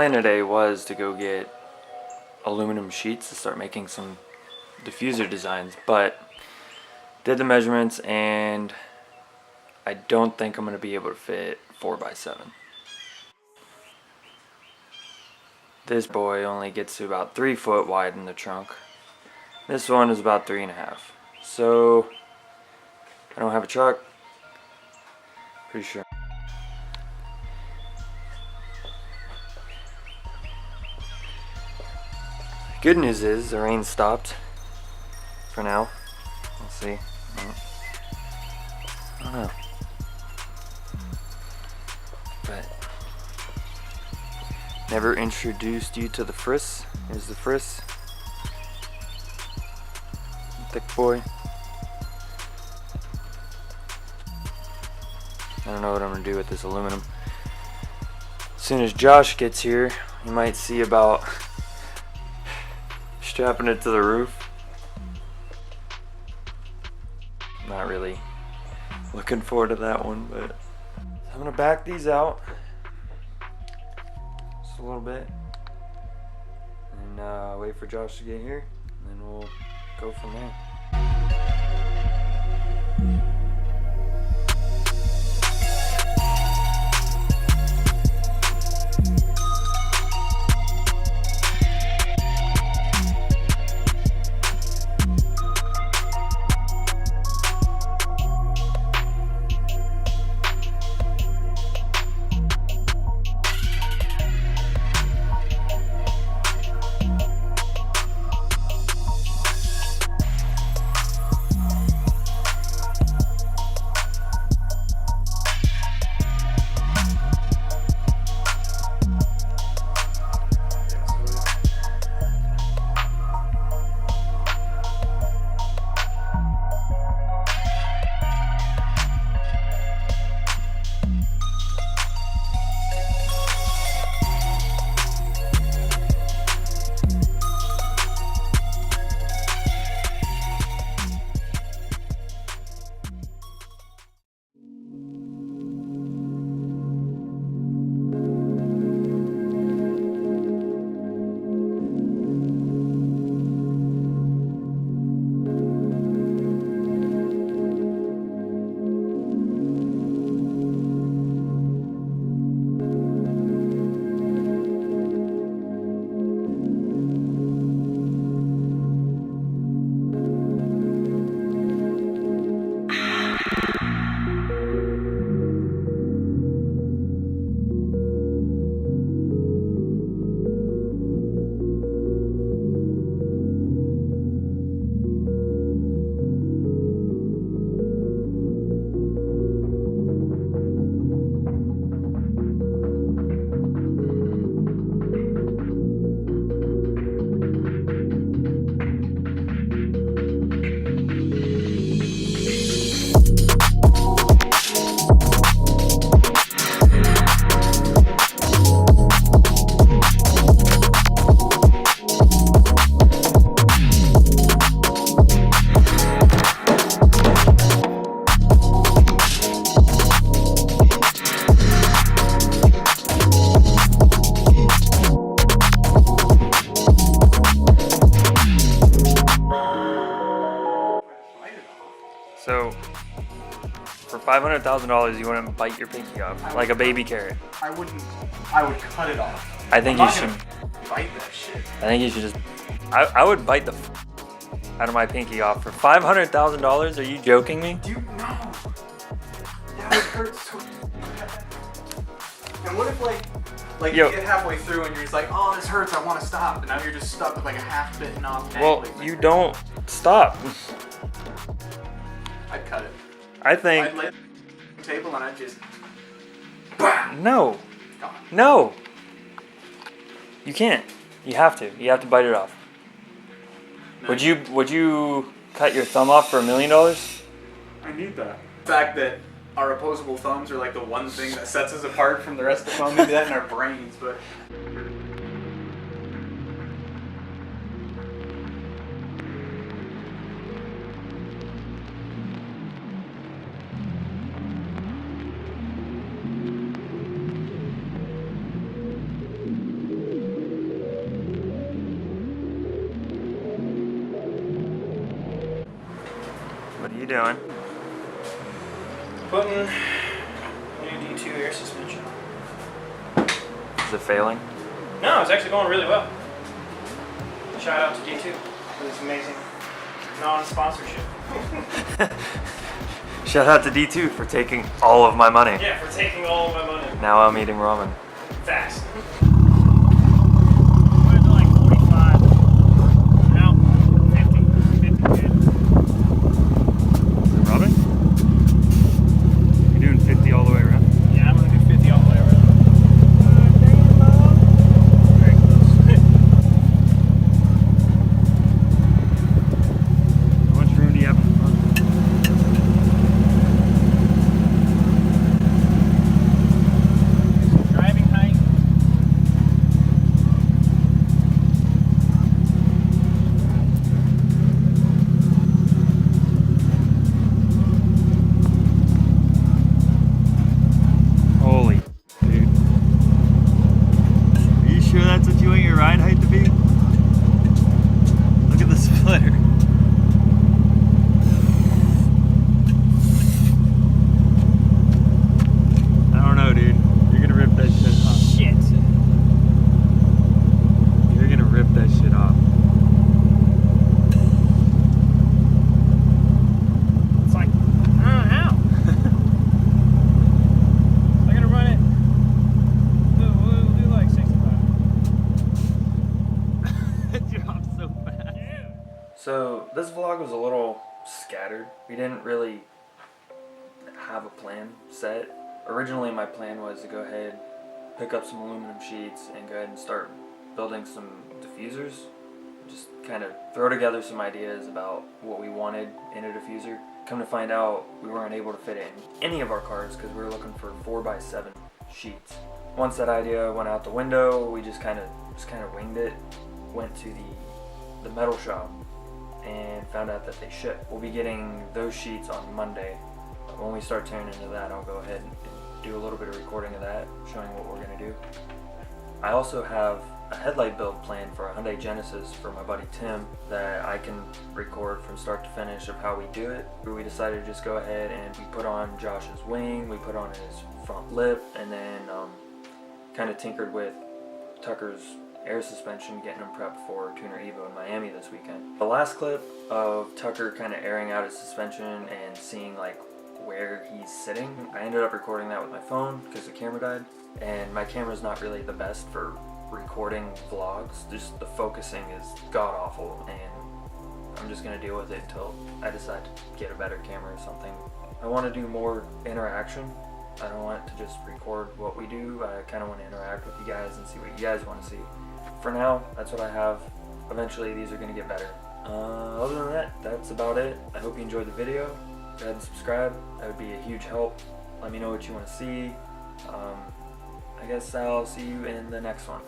plan today was to go get aluminum sheets to start making some diffuser designs, but did the measurements and I don't think I'm going to be able to fit 4x7. This boy only gets to about 3 foot wide in the trunk. This one is about 3.5. So I don't have a truck. Pretty sure. Good news is the rain stopped for now. We'll see. I don't know. But never introduced you to the friss. Here's the friss. Thick boy. I don't know what I'm gonna do with this aluminum. As soon as Josh gets here, you might see about strapping it to the roof. Not really looking forward to that one, but I'm gonna back these out just a little bit and wait for Josh to get here, and then we'll go from there. So, for $500,000, you wouldn't bite your pinky off like a baby carrot. I wouldn't. I would cut it off. I think you should bite that shit. I think you should just. I would bite the out of my pinky off for $500,000. Are you joking me? Dude, no. Yeah, it hurts so bad. And what if like you get halfway through and you're just like, oh, this hurts, I want to stop, and now you're just stuck with like a half bitten off. Well, you don't stop. I'd cut it. I think. I'd lay it on the table and I'd just. No. Gone. No. You can't. You have to. You have to bite it off. No. Would you cut your thumb off for $1 million? I need that. The fact that our opposable thumbs are like the one thing that sets us apart from the rest of the well, maybe that in our brains, but. doing? Putting new D2 air suspension on. Is it failing? No, it's actually going really well. Shout out to D2 for this amazing non-sponsorship. Shout out to D2 for taking all of my money. Yeah, for taking all of my money. Now I'm eating ramen. Fast. Like 45. No, 50. 50 good. Is it rubbing? You're doing 50 all the way around? Yeah, I'm gonna do 50 all the way around. Very close. How much room do you have in the front? Driving height. Holy dude. Are you sure that's what you want your ride height to be? Look at the splitter. I don't know, dude. You're gonna rip that shit off. Shit. You're gonna rip that shit off. It's like, I don't know how. I'm gonna run it. We'll do like 65. It dropped so fast. Yeah. So this vlog was a little scattered. We didn't really have a plan set. Originally my plan was to go ahead, pick up some aluminum sheets and go ahead and start building some diffusers. Just kind of throw together some ideas about what we wanted in a diffuser. Come to find out we weren't able to fit it in any of our cars because we were looking for 4x7 sheets. Once that idea went out the window, we just kind of winged it. Went to the metal shop and found out that they ship. We'll be getting those sheets on Monday. When we start tearing into that, I'll go ahead and do a little bit of recording of that, showing what we're gonna do. I also have a headlight build plan for a Hyundai Genesis for my buddy Tim that I can record from start to finish of how we do it. We decided to just go ahead and we put on Josh's wing, we put on his front lip, and then kind of tinkered with Tucker's air suspension, getting him prepped for Tuner Evo in Miami this weekend. The last clip of Tucker kind of airing out his suspension and seeing like where he's sitting, I ended up recording that with my phone because the camera died, and my camera's not really the best for recording vlogs. Just the focusing is god awful, and I'm just gonna deal with it until I decide to get a better camera or something. I want to do more interaction. I don't want to just record what we do. I kind of want to interact with you guys and see what you guys want to see. For now, that's what I have. Eventually these are going to get better. Other than that, that's about it. I hope you enjoyed the video. Go ahead and subscribe. That would be a huge help. Let me know what you want to see. I guess I'll see you in the next one.